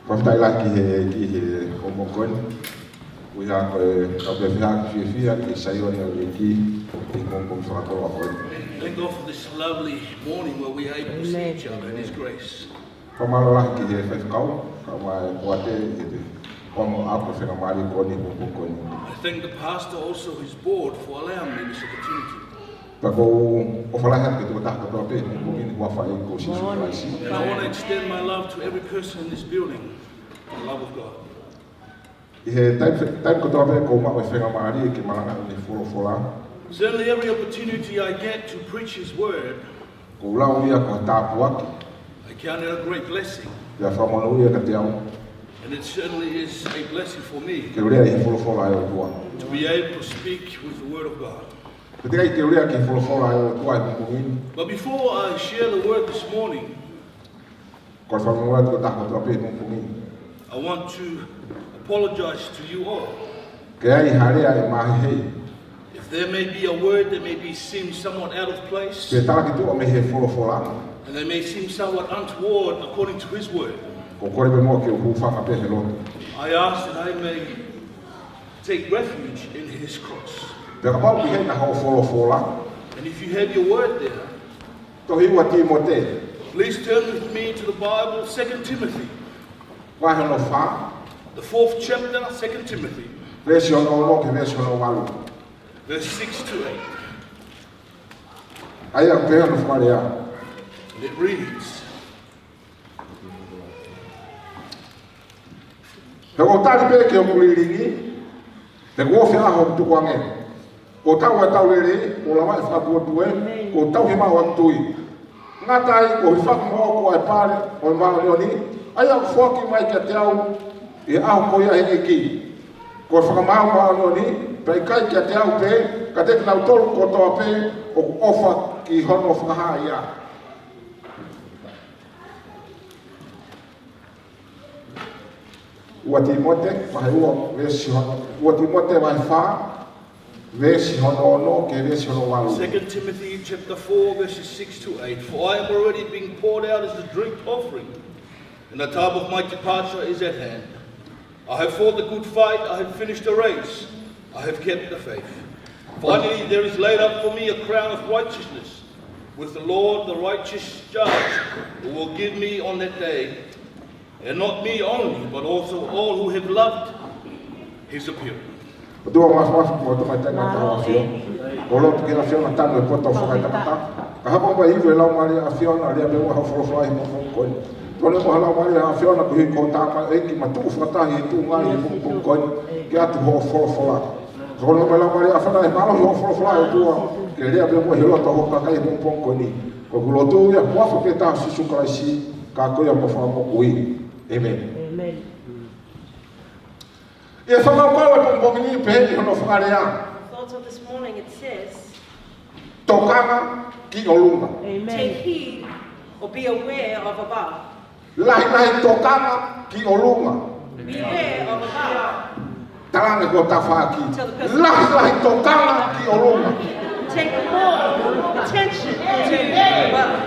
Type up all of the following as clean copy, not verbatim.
Waftai laki he omokon. We have a sayoni of Thank God for this lovely morning where we are able to see each other in His grace. I thank the pastor also his board for allowing me this opportunity. And I want to extend my love to every person in this building, the love of God. Certainly every opportunity I get to preach His word, I count it a great blessing. And it certainly is a blessing for me to be able to speak with the word of God. But before I share the word this morning, I want to apologize to you all. If there may be a word that may seem somewhat out of place, and they may seem somewhat untoward according to His word, I ask that I may take refuge in His cross. And if you have your word there, please turn with me to the Bible, 2 Timothy. The 4th chapter, 2 Timothy. Verse 6 to 8. And it reads, Timote, verse 2 Timothy chapter 4 verses 6 to 8. For I am already being poured out as a drink offering, and the time of my departure is at hand. I have fought the good fight, I have finished the race, I have kept the faith. Finally there is laid up for me a crown of righteousness, with the Lord the righteous judge, who will give me on that day, and not me only, but also all who have loved His appearing. Amen. Amen. The Thoughts of this morning, it says, Tokanga ki Olunga. Amen. Take heed or be aware of above. Lahi tokanga ki Olunga. Beware of above. Talanga ko tafaki. Lahi tokanga ki Olunga. Take more attention to above.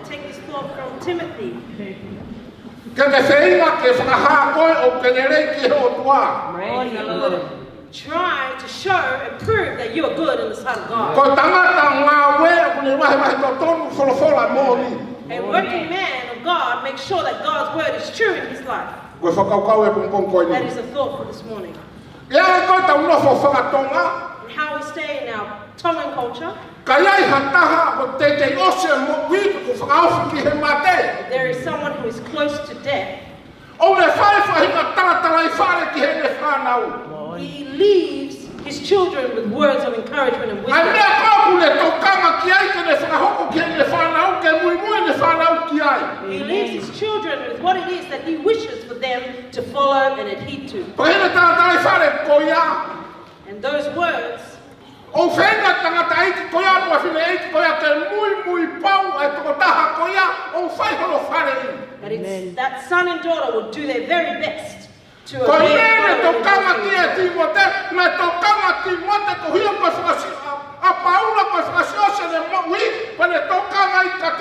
Take this thought from Timothy. Try to show and prove that you are good in the sight of God. A working man of God makes sure that God's word is true in his life. That is the thought for this morning. How we stay in our Tongan culture. There is someone who is close to death. He leaves his children with words of encouragement and wisdom. He leaves his children with what it is that he wishes for them to follow and adhere to. And those words that son and daughter will do their very best to obey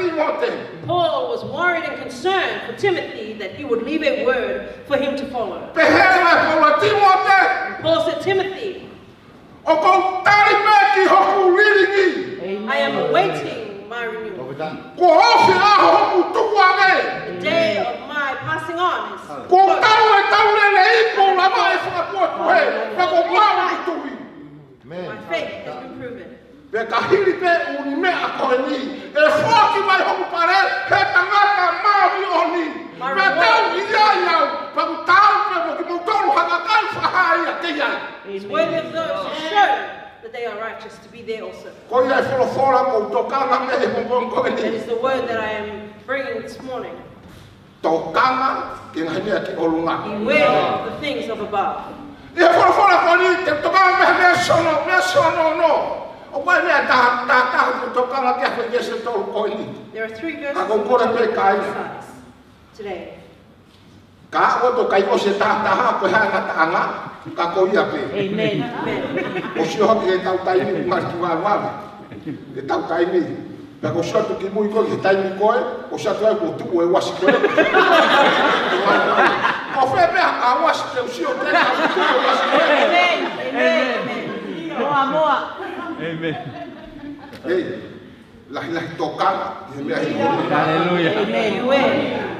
Timote. Paul was worried and concerned for Timothy that he would leave a word for him to follow. Paul said, Timothy, I am awaiting my renewal. The day of my passing on is close. My faith has been proven. It's worthy of those who show that they are righteous to be there also. That is the word that I am bringing this morning. Tokanga, beware of the things of above. There are three verses today. Amen. Amen. Hey, Lahi Tokanga. Hallelujah. Amen. Beware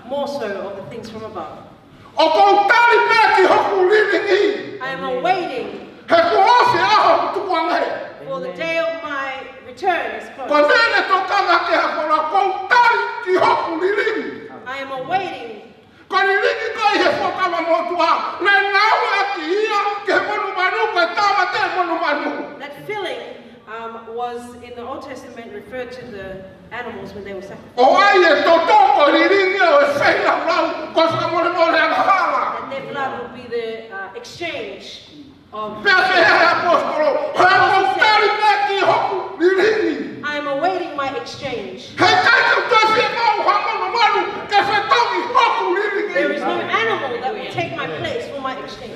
more so of the things from above. I am awaiting for the day of my return is close. I am awaiting that filling was in the Old Testament referred to the animals when they were sacrificed. And their blood would be the exchange of. I am awaiting my exchange. There is no animal that will take my place for my exchange.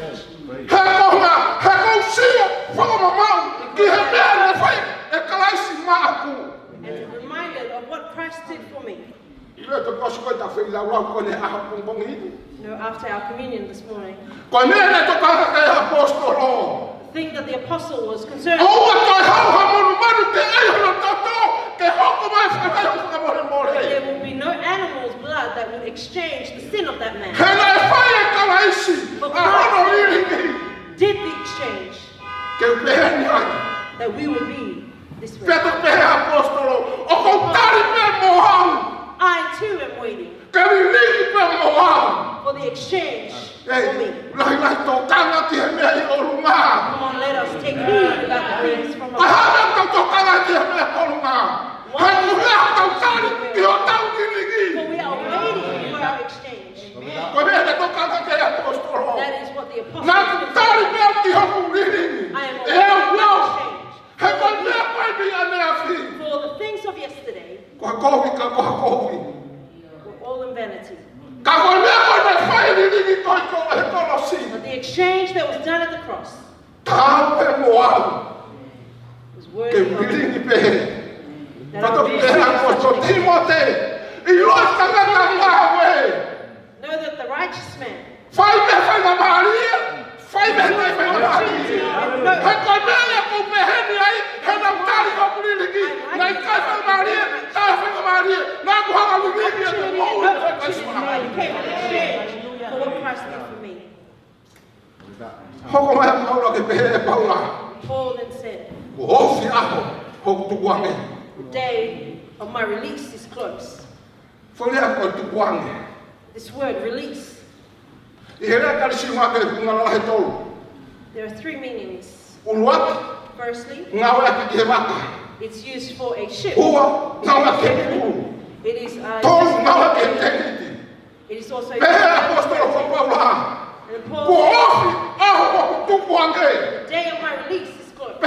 And reminded of what Christ did for me. After our communion this morning, the thing that the apostle was concerned about, there will be no animal's blood that will exchange the sin of that man. But Christ did the exchange that we would be this way. I too am waiting for the exchange for me. Come on, let us take heed about the things from above. For we are waiting for our exchange. That is what the apostle said. I am awaiting exchange. For the things of yesterday were all in vanity. But the exchange that was done at the cross was worthy of that I will be know that the righteous man for what Christ did for me. Paul then said, the day of my release is close. This word, release, there are three meanings. Firstly, it's used for a ship. It is also used and Paul said, the day of my release is close.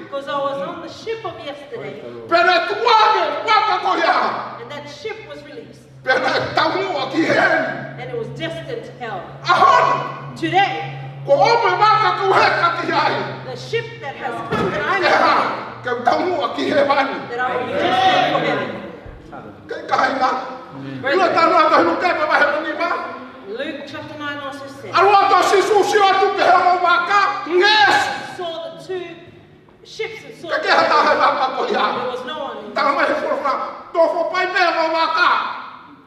Because I was on the ship of yesterday, and that ship was released, and it was destined to hell. Today, the ship that has come that I'm in Kamu aki he mani. That I will be destined for heaven. Kaveinga. Ilo tanu ato hinu kepe wa he ni ma. Luke chapter 9 also says. Aluato sisu siwa tu ke he maka. Yes. Saw the two ships and saw Kake hata he maka ko ya. there was no one. Tanga mai forfa. Tofo pai me maka.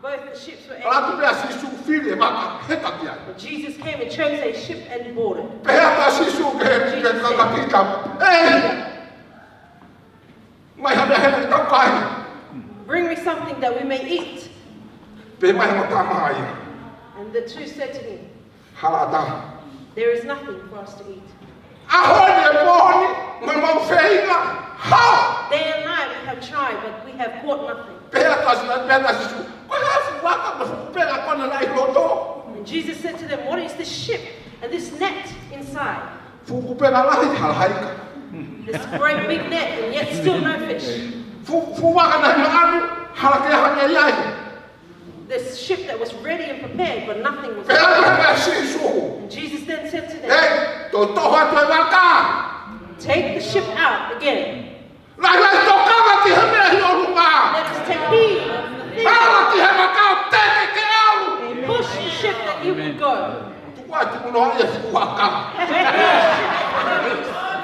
Both the ships were Ala tu empty. be sisu fili maka. He takia. But Jesus came and chose a ship and boarded. Pe hata sisu ke kakita. Mai ha he ni kai. Bring me something that we may eat. Pe mai mo tamai. And the two said to him, Halata. there is nothing for us to eat. Ahoni boni mama feinga. Ha. Day and night we have tried, but we have caught nothing. And Jesus said to them, what is this ship and this net inside? This great big net and yet still no fish. This ship that was ready and prepared, but nothing was there. And Jesus then said to them, take the ship out again. Let us take heed of the things and push the ship that it will go.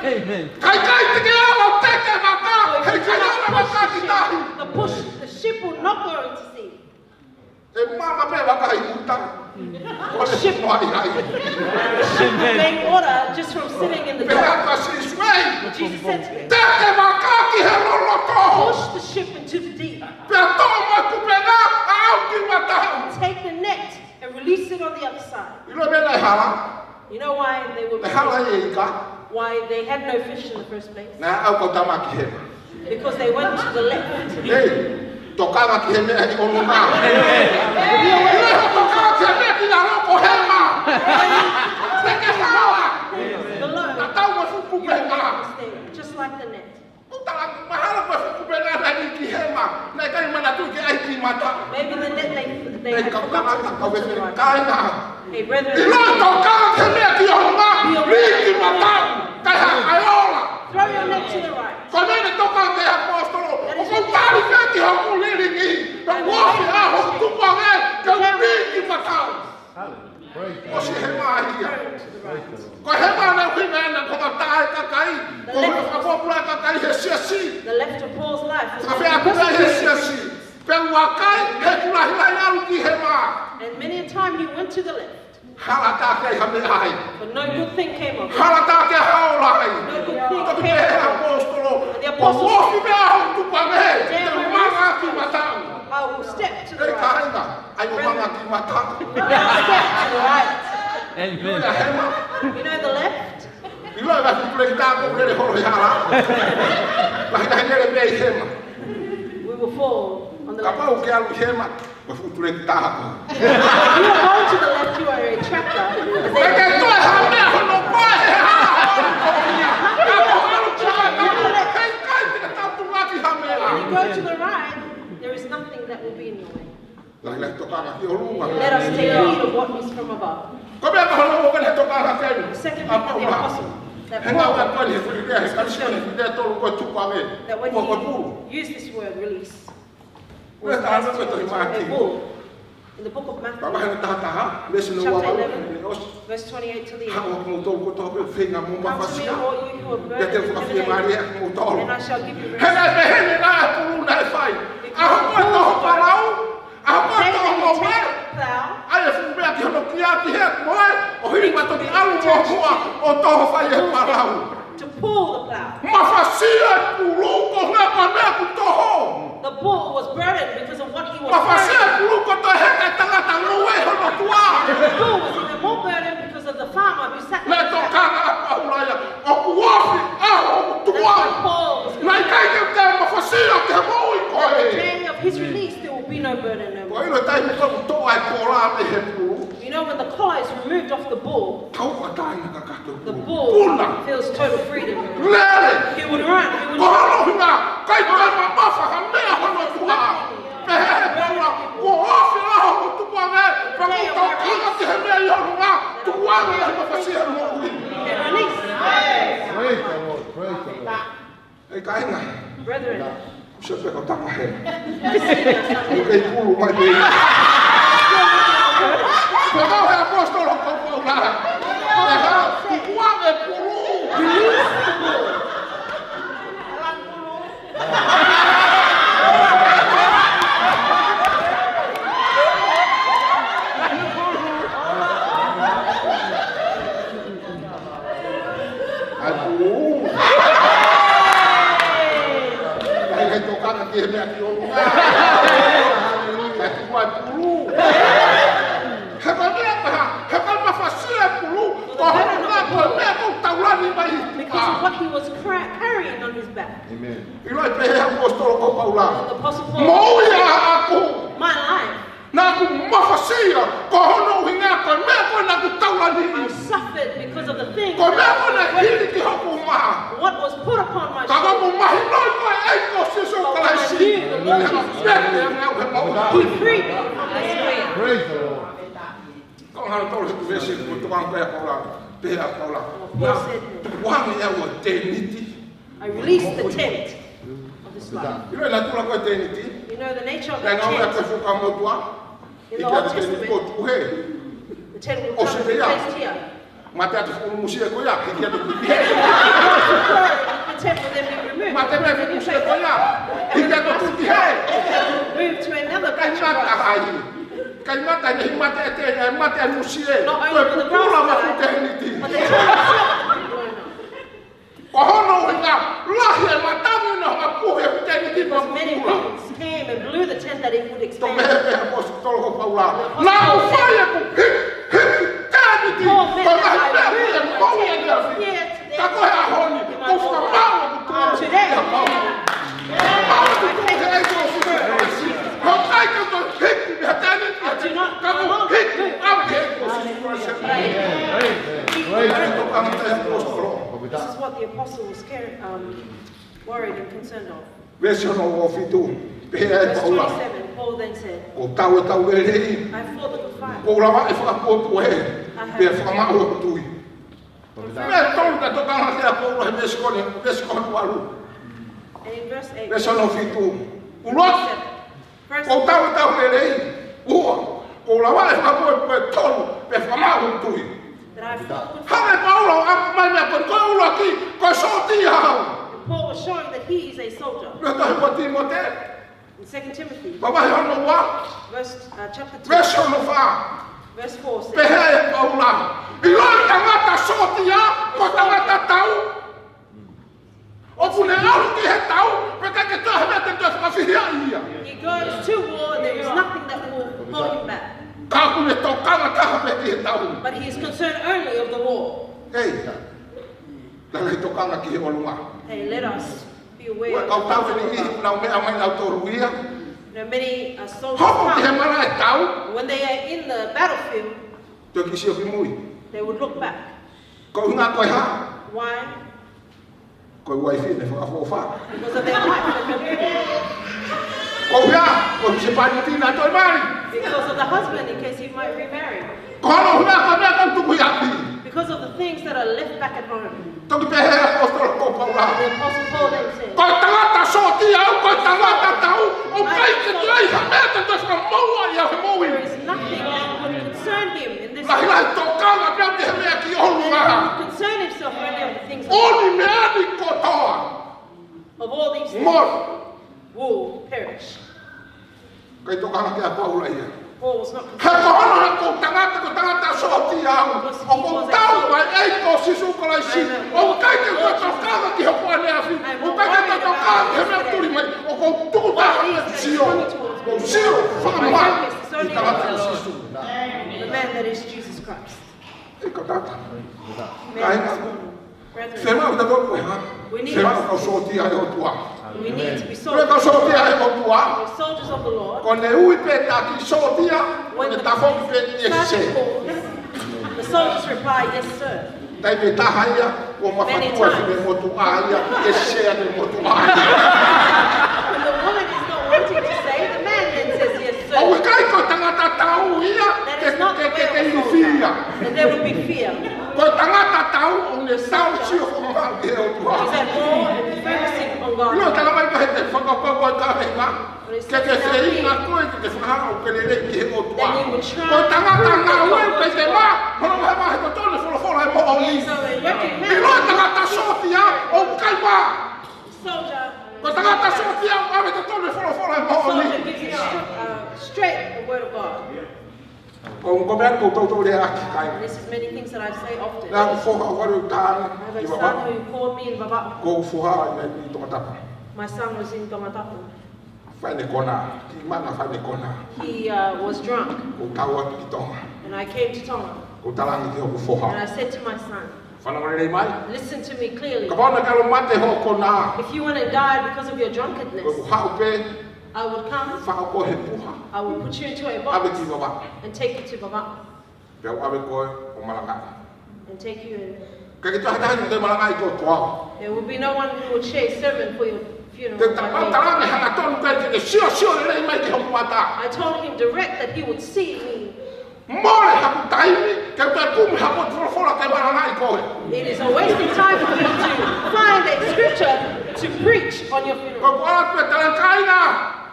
Amen. The ship will not go into sea. The ship made water just from sitting in the dock. Jesus said to them, push the ship into the deep. Take the net and release it on the other side. You know why they were why they had no fish in the first place? Because they went to the left. Tokanga ki he mea ni Olunga. Just like the net. Maybe the net they had forgotten to put to the right. Hey, brethren, throw your net to the right. The left of Paul's life was and many a time he went to the left. But no good thing came of it. No good thing came of it. And the apostles I will step to the right. Step to the right. Amen. You know the left? We will fall on the left. If you are going to the left, you are a tractor. When you go to the right, there is nothing that will be in your way. Let us take heed of what is from above. The second thing of the apostle, that Paul, that when he used this word, release, was as to a bull. In the book of Matthew, chapter 11, verse 28 to the end. Come to me, all you who are burdened and heavy laden, and I shall give you rest. To pull the plow. The bull was burdened because of what he was carrying. The bull was even more burdened because of the farmer who sat there. That's why Paul was the day of his release, there will be no burden no more. You know, when the collar is removed off the bull feels total freedom. He would run. He would Brethren, Siapa kau tak mahu? receiving us something. Bukan puluh macam ini. Kau yang apostol kau lah. Uang puluh. Aduh. Kayak Tokanga dia di Olunga. Kayak puluh. Hebatnya apa? Hebat mafasila puluh. Kau tahu lah ni baik. Because of what he was carrying on his back. Amen. Ilai pehe apostol kau paulah. The Apostle Paul, Mau ya aku. my life, Na aku mafasia. Kau hono hinga kau me kau na aku tahu lah ni. I suffered because of the things Kau me that kau na hili ki hapu maha. what was put upon my Kau shoulders. mau mahinoi kau eko sisu kalau si. He freed me from this way. Praise the Lord. Kau harus tahu itu besi untuk orang kaya kau lah. Pehe kau lah. Paul said, Wang ya wa teniti. I released the tent of this life. Ilai la tu la kau teniti. You know the nature of Dan the kau ya kau tent. suka mau tua. In the Ika Old ada teniti Testament, Potu he. the tent will come and be placed here. Mata tu musia kau ya. Ika ada teniti. The tent will then be removed. Mata me And musia kau ya. Ika ada teniti he. moved to another Kau branch of mata grass. hai. Kau mata ni mata ete mata musia. Not Kau only for the pula grass masuk side, teniti. but the tent itself will be blown up. Kau hono hinga. Lahi mata ni no aku he teniti Because many pula. winds came and blew the tent that it would Tome expand. he apostol kau paula. Na ufaya ku teniti. Paul meant Kau that dah I moved moved my mau tent ya. from here to there. Kau ya honi. Kau suka mau betul. Today, this is what the apostle was worried and concerned of. Verse 27, Paul then said, I fought the good fight. And in verse 8, verse 7, that I fought the good fight. And Paul was showing that he is a soldier. In 2 Timothy, chapter 2, verse 4 says, he goes to war and there is nothing that will hold him back. But he is concerned only of the war. Hey, let us be aware of the many soldiers come, when they are in the battlefield, they would look back. Why? Because of their wife. Because of the husband, in case he might remarry. Because of the things that are left back at home. The Apostle Paul then said, there is nothing that would concern him in this life. He would concern himself only of the things of God. Of all these things will perish. Paul was not concerned. The man that is Jesus Christ. We need to be soldiers. We're soldiers of the Lord. When the soldiers reply, yes, sir. Many times. When the woman is not wanting to say, the man then says, yes, sir. That is not the way of a soldier. And there will be fear. He's at war and focusing on God. Ilo tala mai ka hete whakapau ai Kaveinga. Ke se inga koe ke whahao ke le rei ki he o tua. Ko tangata ngā ue pe te mā, hono mai mahe ko tōne wholofola e mo o ni. Ilo tangata sotia o kaima. Ko tangata sotia o ave te tōne wholofola e mo o ni. Soldier gives you straight the word of God. And this is many things that I say often. I have a son who called me in Baba. My son was in Tongatapu. He was drunk. And I came to Tonga. And I said to my son, listen to me clearly. If you want to die because of your drunkenness, I would come, I will put you into a box and take you to Baba. And take you in. There will be no one who will share a sermon for your funeral. I told him direct that he would see me. It is a wasting time for you to find a scripture to preach on your funeral.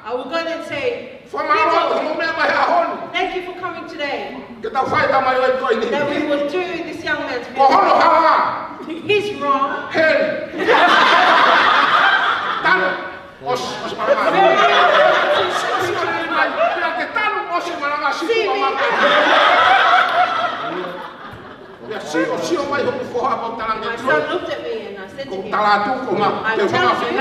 I will go and say, thank you for coming today. That we will do this young man's funeral. He's wrong. See me. My son looked at me and I said to him, I'm telling you,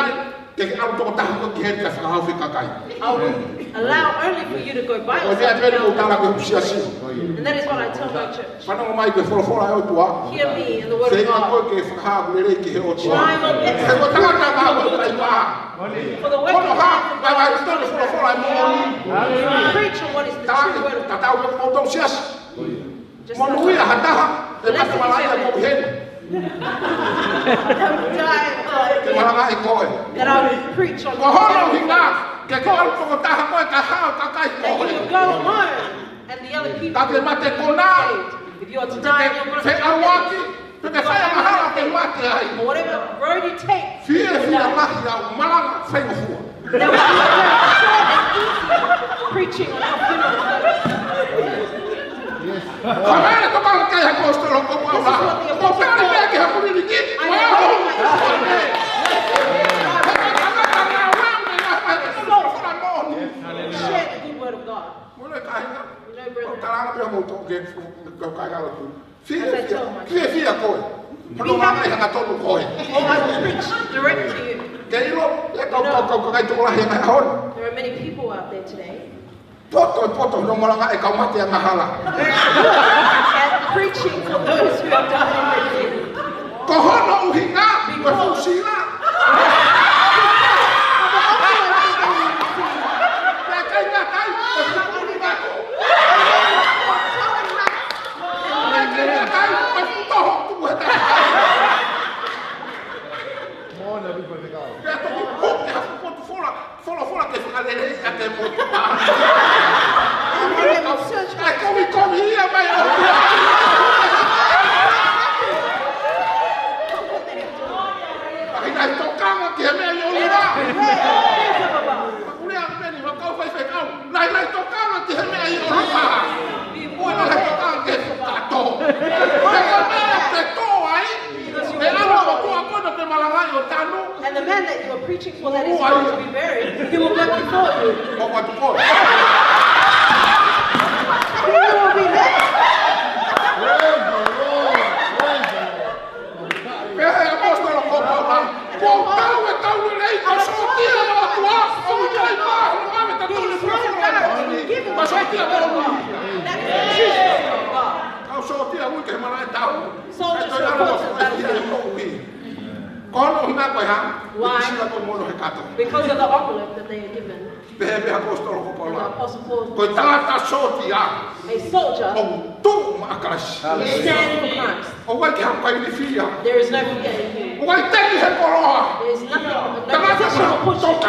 I will allow only for you to go by yourself. And that is what I tell my church. Hear me in the word of God. Try your best for the work of God is not preach on what is the true word of God. Just that I will preach on that you will go home and the other people will be saved. If you are to die, you're going to die. Whatever road you take, there will be a short and easy preaching on your funeral. Share the good word of God. I will preach direct to you. There are many people out there today. And preaching for those who have died in their And the man that you are preaching for that is going to be buried, he will go before you. He will be there. Why? Because of the envelope that they are given. And the Apostle Paul, a soldier, is standing for Christ. There is no fear in him. There is nothing, no position or pushing.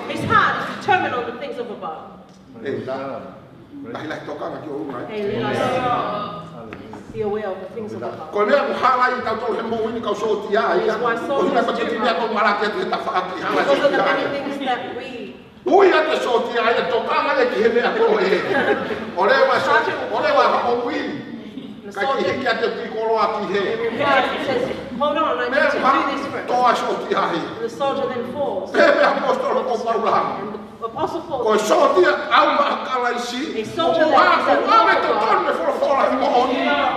His heart is determined on the things of above. Hey, be aware of the things of God. Ko mea ko hala I tau tolu he mo ini kau so tia ia. Ko hina ko titi mea ko marake te ta whaaki hala Because of the tia many ia. things that we Ui ate so tia ia tokanga e ki he mea ko e. Orewa hako wili. the Kai ki soldier hiki ate pikolo a ki he. says, hold on, I need Mea to ma do this first. toa so tia ia. And the soldier then falls. Pe mea apostolo ko Paula. And the apostle Ko Paul, so tia au ma akala isi. a soldier that is at Wa me war to with God, ton me folo folo mo on.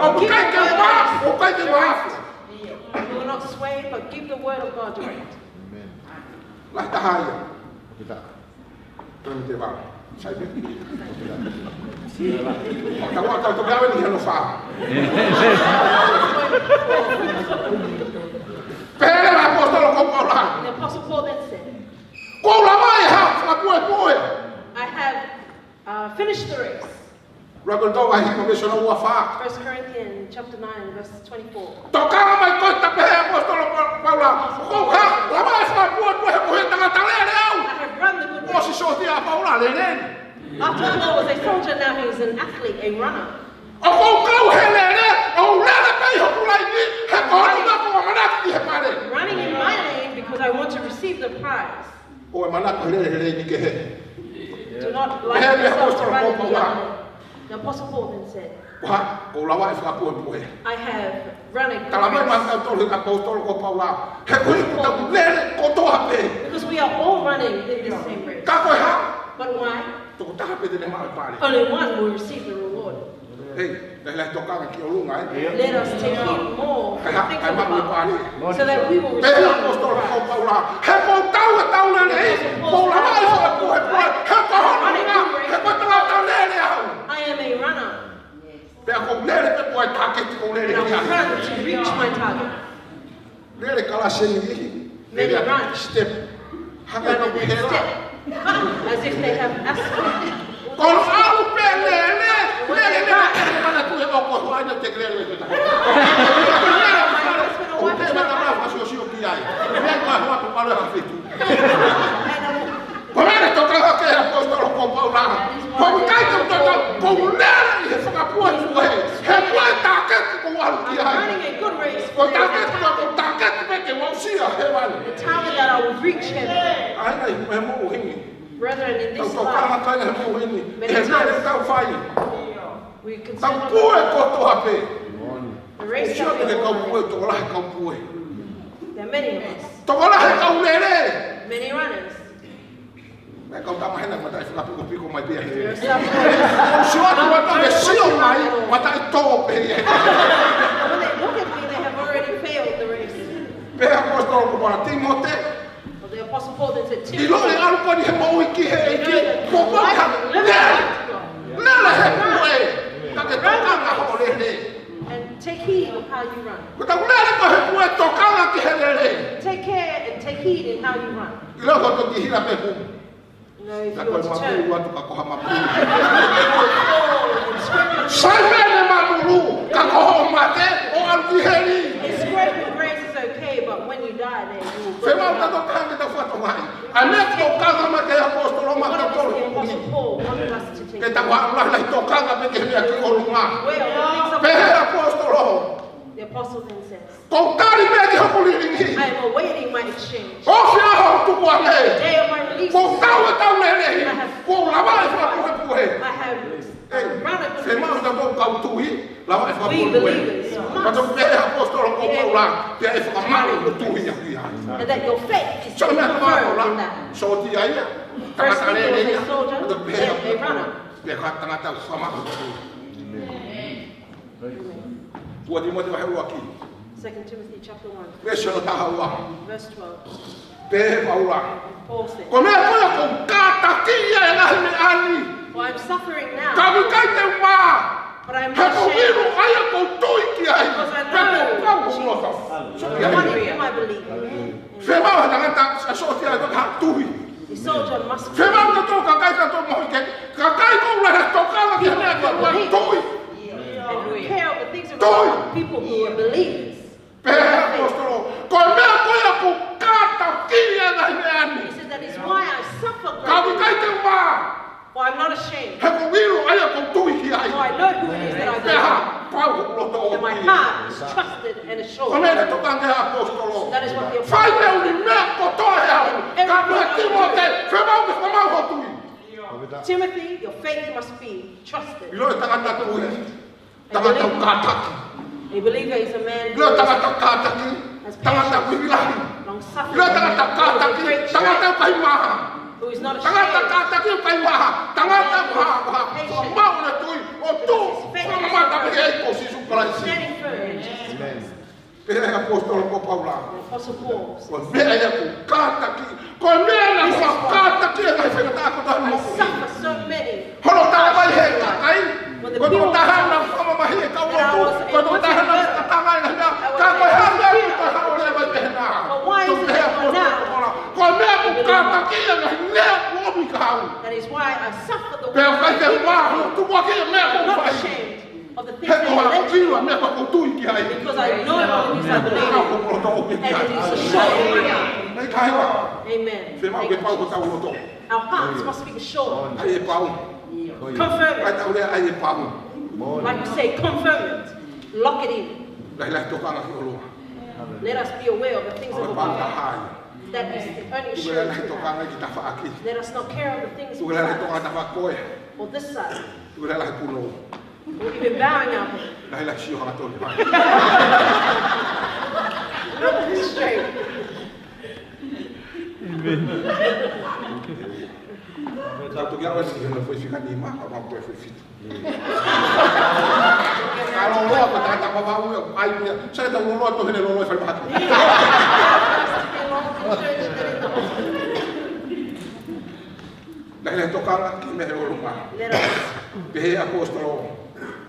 O kai ke ma, o kai ke ma. we will not sway, but give the word of God direct. La tahaya. Kita. Terus dia bang. Saya ni. Kamu akan tergawe ni hello fa. Pere la apostolo ko Paula. And the apostle Paul then said, Ko la mai ha, fa poe. I have finished the race. Rago to wa hi ko besono wa fa. 1 Corinthians chapter 9, verse 24. Tokanga mai ko ta pe apostolo Paula. Ko ha, la mai fa poe ko he tanga talere au. I have run the good O race. si so dia Paula le len. After Paul was a soldier, now he is an athlete, a runner. O ko kau helere, o lele pe ho kulai ni, he ko na ko mana ki he pare. Running in my name because I want to receive the prize. O mana ko hele ni ke he. Do not like yourself to run in the other name. The apostle Paul then said, Wa ko la wa fa poe. I have run a Tala mai good man race. ka to apostolo ko Paula. He ko ku ta lele ko to hape. Because we are all running in this same race. Ka ko ha. But why? To ta hape de ma pare. Only one will receive the reward. Hey, la Tokanga ki Olunga Let us take heed more Ka of the things ha of ma God, pare. so that we will Pe receive. apostolo ko Paula. He ko tau lele. Ko la mai fa poe. He ko ha na. He ko ta lele au. I am a runner, Pe ko lele pe poe ta ke ko lele. and I will run to reach my target. Lele kala seni. Many run. Step. Ha ka Rather ko than step, as if they have asthma. Con alu pelele, lele mana tu eu ko ho ana te grele te. O te na na fa so sio ki ai. Me ko ho tu palo ha fetu. Ko me to ka ke apostolo ko Paula. Ko kai to ko lele he fa pu tu he. He pu ta ke ko alu ki I'm ai. running a good race. Ko ta ke me ke mo sia he van. The target that I will reach heaven. Ai ai me mo hini. Brethren, in To this ka life, ha ka mo hini. He lele ta fai. we Ta consider pu ko to hape. the race Sio that we ke are kau running. pue to la kau pue. There are many of us, To la kau lele. many runners. Me kau tama hena mata ifika piko mai There pia. are some who Sio tu mata ke sio mai mata to pe. when they look at me, they have already failed the race. Pe apostolo ko para Timote. But the apostle Paul then said, I lo le Timothy, alu ko ni he mo iki he iki. Ko ko ka. live Le. life to God. Le he pue. Ta ke tokanga ho lele. And take heed of how you run. Ko ta lele ko he pue tokanga ki he lele. Take care and take heed in how you run. I lo ko to ki hira pe pu. You know, if Ta you ko want to ma turn, pu wa to ka ko ha ma pu. fall and scrape your Sai me ne ma mulu. Ka ko ho mate o alu ki heri. Scraping grace is okay, but when you die, then you will go Fema to ta hell. tokanga ta fa to mai. Ane tokanga ma ke apostolo ma What ta was to. the apostle Paul wanted us to take? Que ta wa la tokanga pe ke me ki Olunga. Where are the things of Pe God? apostolo. The apostle then says, Ko tari me ki ho ringi. I am awaiting my exchange. O fia ho tu wa The le. day of my release, Ko ta wa ta le le. Ko la va fa pu pu. I have run a good Fema race. ta to ka tu hi. La va fa We pu pu. believers Ka to pe apostolo ko Paula. Pe e fa ma tu hi ya ya. And that your faith is So me ta confirmed ma in that. so ti ai. Ta First ta le Peter le. was a soldier, then a runner. Pe ka ta ta fa ma. Tua Timote wa hewa ki. 2 Timothy chapter 1, Peso no ta hawa. verse 12. Pe Paula. Paul said, Ko me ko ko kata ki ya na ni ani. for I'm suffering Ka now, mi ka te ma. but I'm Ka not ko viru ashamed. ai ko toi ki ai. Because I Ka ko know ka ko mo ta. The one in whom I believe. Fe ma wa ta ta so ti ai ko ha tui. The soldier must Fe ma ka to ka kai ka to mo ke. Ka kai ko la to ka ma ki na ka wa toi. and care of the things of Tohi. God, people who are believers. Pe apostolo. Ko me ko ya ko kata ki ya na ni ani. He said that is why I suffer Ka mi greatly, kai te ma. for I'm not ashamed. He ko viru ai ko tui ki ai. For I know who it is that I Pe ha. believe. And my heart is trusted and assured. Kau mene Tokanga apostolo. That is what the Fai apostle meu ni me kotoe au. Ka me Timote, fe mau ke mau hotui. Timothy, your faith must be trusted. Ilo tangata tui. Tangata kataki. A believer is a man who Ilo tangata kataki. has Tangata patience, kuilahi. long suffering, Ilo tangata kataki. Tangata kai maha. who is not Tangata ashamed. kataki kai maha. Tangata maha. Mau na tui. O tu. Mama tapi eko si sukraisi. Standing firm in Jesus. Pehe apostolo ko Paula. The Apostle Paul says, Ko mea ia ku kataki. Ko mea na ku kataki e kai whenata ako tahi I moku. suffer so many. Holo taha mai he takai. Ko tō taha na whama mahi e kau otu. Ko tō taha na whakatanga i hana. Ka koe hanga i ta hao le mai pehena. Tō pehe apostolo ko Paula. Ko mea ku kataki e ngai mea ku omi ka hau. That is why I suffer the Pea kai te world. waho. Tu wake e mea ku Not whai. ashamed of the things He that ko he ha led viwa mea pa kutui ki hai. because I know what it is I believe Ka in. ko proto omi ki And hai. it is assured. Nei kai wa. Amen. Fe mau Thank ke you, pau ko Jesus. tau loto. Our hearts must be assured. Ai e pau. Confirm Ai it. tau le ai e pau. Like you say, confirm it. Lock it in. Lai tokanga ki Olunga. Let us be aware of the things of Ai the pau ta world. hai. That is the only Tu le assurance lai we have. tokanga ki ta whaaki. Let us not care of the things Tu le lai beside tokanga us ta whakoe. or this side. Tu le lai puno. Or even bowing our head. Lai sio hanga tō ki mai. Look straight. Tau tu kia oe si hena foi fika ni ma. Ka mau koe foi fita. Ka loloa ko ta ta mawau e ai mea. Sai ta loloa to hene loloa e whai mahaki. Lai tokanga ki me he Olunga. Let us, Pehe apostolo.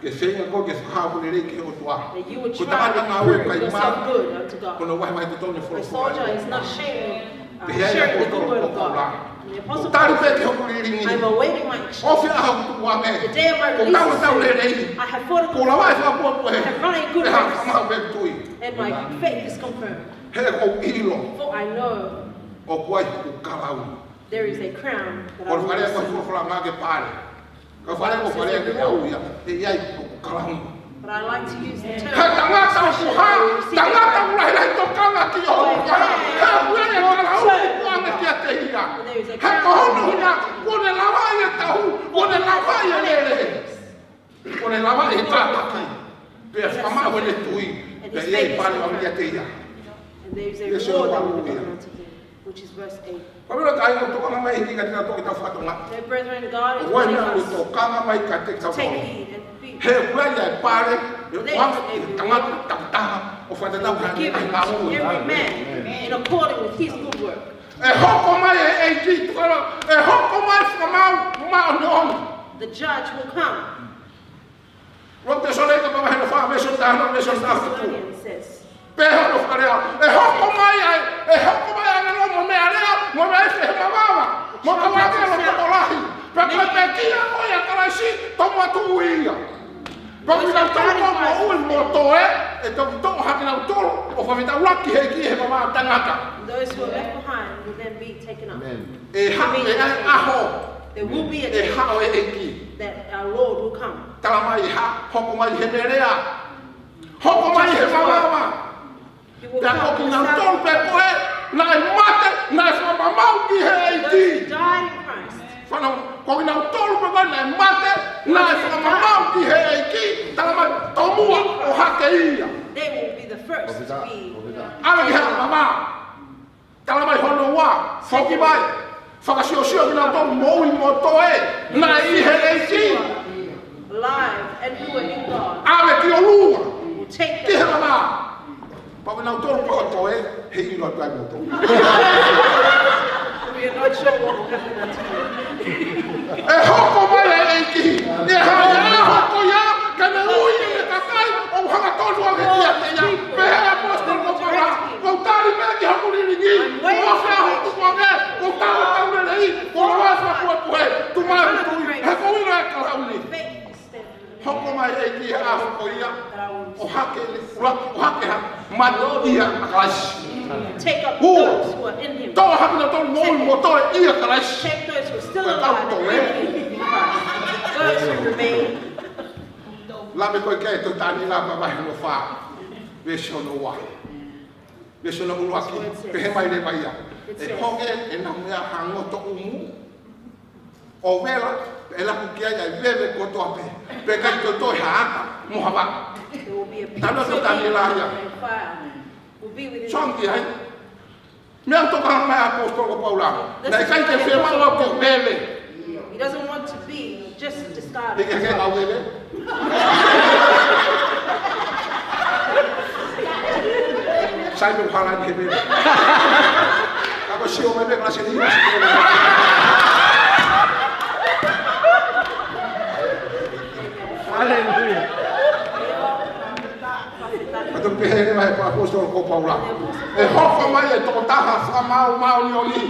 Ke whenga ko ke whakau le rei ki o tua. that you would Ko try ta to anga au e prove kai yourself ma. good unto God. Kono wahi mai te tone A folo soldier is not ashamed of sharing the good word of God. And the Apostle Tari Paul pe ke says, hoku ringi. I'm awaiting my O exchange. whia hau tu wa me. The day of my Ko tau tau le release, rei. I have fought a Ko good la wai fight, wha poe I have run a good Te ha race, kamau me tui. and my faith is confirmed. He ko ilo. For I know O kuai ku karau. there is a crown that I Ko will whare ko receive. fufula ngake pare. Ka whare ko whare ke au ia. E iai ku karau. But I like to use the term. He tangata o kuha. Tangata ulai lai tokanga ki o kuha. He uere karau ku ane kia te ia. He kohono huna. Kone lawa e tahu. Kone lawa e lere. Kone lawa e tātaki. Pea whamau e le tui. Pea iei pare o mia te ia. And there is a Yes, reward that Lord. will be given unto him, which is verse 8. Pamela kai mo tokanga mai hiki ka tina toki tau whatonga. Dear brethren, God is Wai wanting mea o us tokanga mai ka te to tau take tau. heed and be He uere e pare. E wanga i tangata takataha. O whatatau ka ni given ai to ngau. every man in according with his good work. E hoko mai e ki tukara. E hoko mai whamau mao ni onu. The judge will come. Rote sole ka pama hena wha meso tahana meso tahana. Thessalonians says, Peho no wharea. E hoko mai ai. E hoko mai ai no mo mea rea. Mo mea e he mawawa. Mo ka wake no tomo lahi. Pe koe pe kia koe a karaisi. Tomo atu uia. Pami na tomo mo ui mo toe. E tomo tomo haki na utoro. O whawita waki he ki he mawawa tangata. those who are left behind will then be taken up. E hake e ai aho. There will be a E day hao e ki. that our Lord will come. Tala mai ha. Hoko mai he merea. Hoko mai he mawawa. He will Pea come koki with na salvation. tolu pe koe. Na e mate. Na e whamamau ki he e Those ki. who died in Christ, Whanau, ko ina tolu pe koe na e mate. Na e whamamau ki he e ki. Tala mai tomua o hake ia. they will be the first to be. Ala ki hea mama. Tala mai hono wa. Whoki mai. Whakasio ki na tolu mo ui mo toe. Na i he e ki. Alive and who are in God Ale ki Olunga. will take Ki he them. mama. Pau ina tolu pe koe toe. He ino atu ai mo toe. We are not sure what will happen unto you. E hoko mai e ki. E hae a hoko ia. Ka ne ui e me kakai. O hanga tolu a ki a te ia. Pe he apostol ko para. Ko tari me ki haku riringi. Ko se a hotu ko ane. Ko tau tau le rei. Ko la wasa kua puhe. Tu mai hutui. He ko ina e kalauni. Faith is steadfast Hoko mai e ki a hoko ia. that I will O hake le uraki. O hake ha. Matu ia a kalasi. take up Who? those who are in him. Tau hake na tolu mo ui mo toe ia kalasi. Take those who are still alive and living in Christ. Those who remain. La me koe kei to tani la pa vai no fa. Vesho no wa. Vesho no uruaki. Pehe mai le mai ya. E hoge e na mea hango to umu. O vela e la kukia ya veve ko to ape. Pe kai to to haaka mo hava. There will be a peace Tano to tani la ya. and fire will be within Chonki ai. Mea to ka mai apostolo Paula. Na kai te fe ma lo ko veve. He doesn't want to be just discarded. Dike ke au veve. Sai me fala de veve. Ako si o veve klase ni. Aleluia. Ato pehe mai pa apostolo ko Paula. E hofa mai e to taha fra mau ni oni.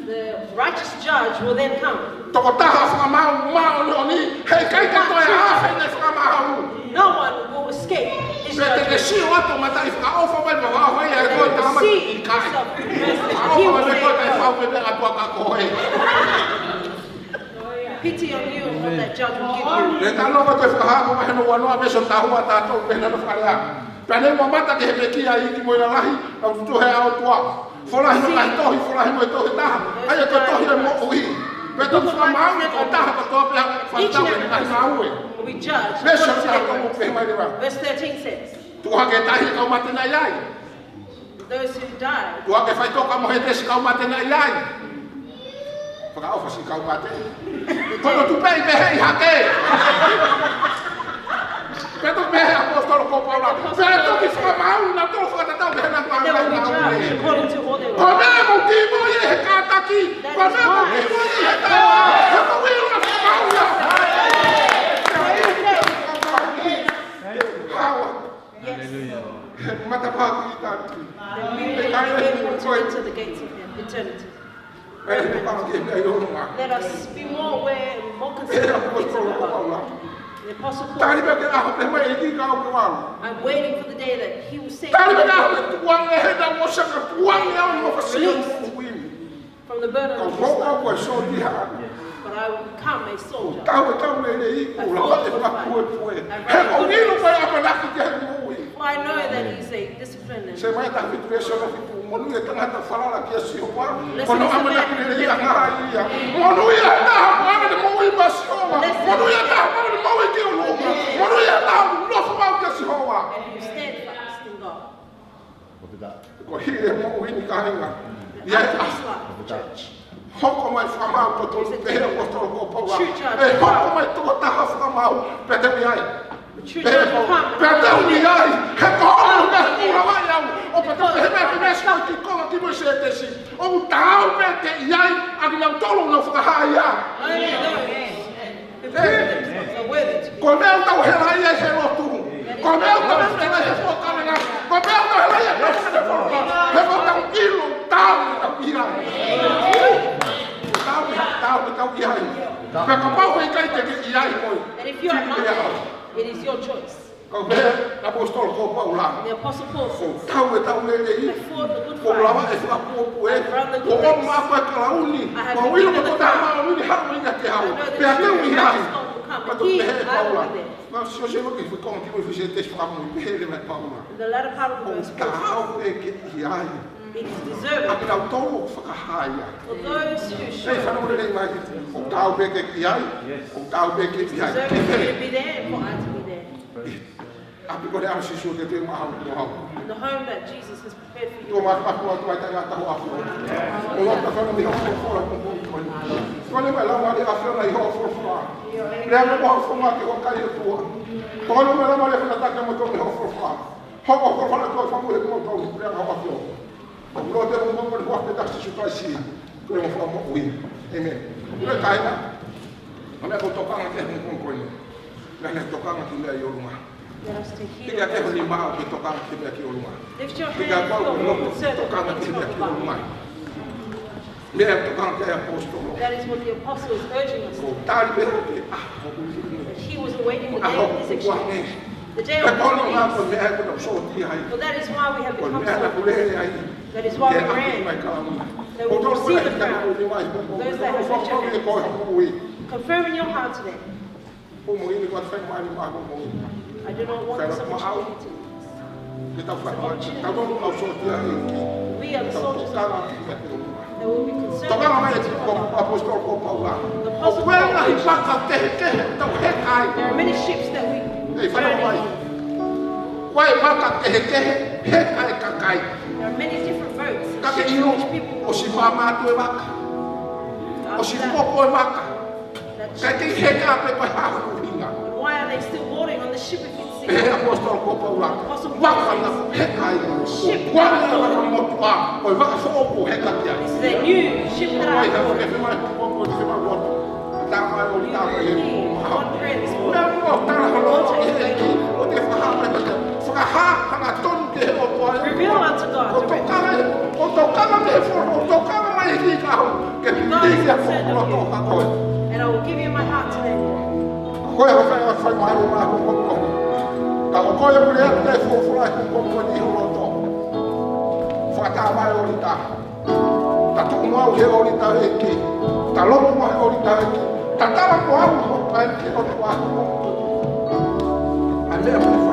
The righteous judge will then come. To taha fra mau ni oni. He kai ka to e ha fe ne fra mau. No one will escape his Pe te judgment. si o ato mata i fra ofa mai pa ha e ko ta ma See i kai. himself in the mercy. He He will will ko ta say, fa pe pe ato ka ko e. pity on you and what that judge will give you. Le ta no ko te fra ha mo he no wa no me so ta hu ta to pe na fra ya. Pe ne mo mata ke he ki ai ki mo na lahi au tu he au tua. Fora hi ka tohi fora hi mo tohi ta. Ai ko tohi mo ui. Pe to fra mau ko ta ko to pe fa Each ta and pe every na mau e. person will be judged. Verse according to their works. Verse 13 says, Tu hake tahi kau mate na iai. those who died, Tu hake fai toka mo hete si kau mate na iai. Whaka ofa si kau mate. Kono tu pei pehei hake. Peto pehe apostolo ko Paula. Pere toki whaka mau na tō whaka tau pehe na they will be judged according to all their works. Kome mo ki mo ye he kātaki. Kome mo ki mo ye he tāua. He mo wiru na whaka mau ya. Hawa. Aleluia. Mata pāku i tāki. Then we will be able to enter the gates of eternity. Pere te pāki e o runga. Let us be more aware and more Pere considerate of the things apostolo of ko God. Paula. The Apostle Tani Paul, me ke aho pe mai e ki kau ke waru. I'm waiting for the day that he will say Tani me ke aho pe tuang e he da mo saka tuang e au mo fasio mo wimi. from the burden Kau of his roko life, ko e so di ha. but I will become a soldier. Tau le i ku la pa e pa ku e pue. He o ni lo pa apa la ki ke mo wi. For I know that he's a disciplinarian. Se mai ta fitu e so no fitu mo nu e tanga ta fala la ki e si o pa. Kono ama na ki le i nga ai ya. Mo nu ia ta ha mo ame de mo wi ma si o ma. Mo nu ia ta ha mo wi ki o lo ma. Mo nu ia ta no fa ma ki si o wa. And you stand fast in God. Ko hire mo wi ni ka hinga. The Ia activist life, church. hoko mai whamau to tolu pehe apostolo ko Paula. E hoko mai toko taha whamau pete mi ai. Pehe pete mi ai. He kohono me kura wai au. O pete pehe me whine skau ki konga ki mo se te si. O tau pete i ai aki nau tolu na whakahai ia. Only those who prove themselves are worthy to be. Ko mea tau hela ia he lotu. Ko mea tau hela he whakarenga. Ko mea tau hela ia he whakarenga. He whakau ilo tau i ai. Tau i ai. Peka pau hei kai te i ai moi. And if you are not there, it is your choice. Kau mea apostolo ko Paula. The Apostle Paul says, Tau e tau lele i. I fought the good Ko lawa fight. e whakapuapu e. Ko o maa koe kalauni. Ko wilo ko ta maa uni hau inga te hau. Pea tau i ai. Pato pehe e Paula. Ma si o se waki whikonga ki mo i whise te whakamu. Pehe le mai Paula. In the latter part of the O verse, Paul tau e ke i ai. says, it is deserving Aki nau tolu whakahaia. for those who Ei, show whanau lele mai. O tau pe ke i ai. O tau pe ke i ai. deserving for you to be there and for I to be there. Api ko le au sisu te te maha o hau. In the home that Jesus has prepared for Tua you. mai pakua tua i tanga tahu afu. O lota whana mi hau fora kumpu koni. Kone mai lau mali afu na i hau fora fora. Lea me hau fora ki hokai o tua. Kone mai lau mali afu na taka mo tau mi hau fora fora. Hoko fora fora tua whamu he kumo tau. Lea hau afu. O lote mo mo mo hua te taksi sutai si. Kone mo fora mo ui. Amen. Kone kaina. Ame ko tokanga ke hong koni. Lea tokanga ki lea i Olunga. Let us take heed Tiga of ke those. honi maa ki tokanga ki lea ki Olunga. Lift your Tiga hand kau if ko you are loko concerned with tokanga the ki things lea of ki God. Olunga. Lea tokanga ke apostolo. That is what the apostle is urging us Ko to. tali pe ke ho That he was awaiting the a day ho of his ko exchange. ne. The day Pe of kono his nga ko release. me ko so ti ai. For that is why we have Ko become me na ko so. le ai. That is why we Mai ran. ka mu. That Ko we to receive ko the ka crown. ko ni mai ko. Those that have Ko lifted ko ko ko wi. Confirm in your heart today Ko mo ni ko fa mai ma ko mo. I do not want this opportunity. We are the soldiers of God. There will be concerned. The apostle Paul, there are many ships that we journey. There are many different boats. Ships in which people why are they still boarding on the ship if it's sinking? The apostle Paul ship. This is a new ship that I bought. One prayer this reveal unto God. And I will give you my heart today. I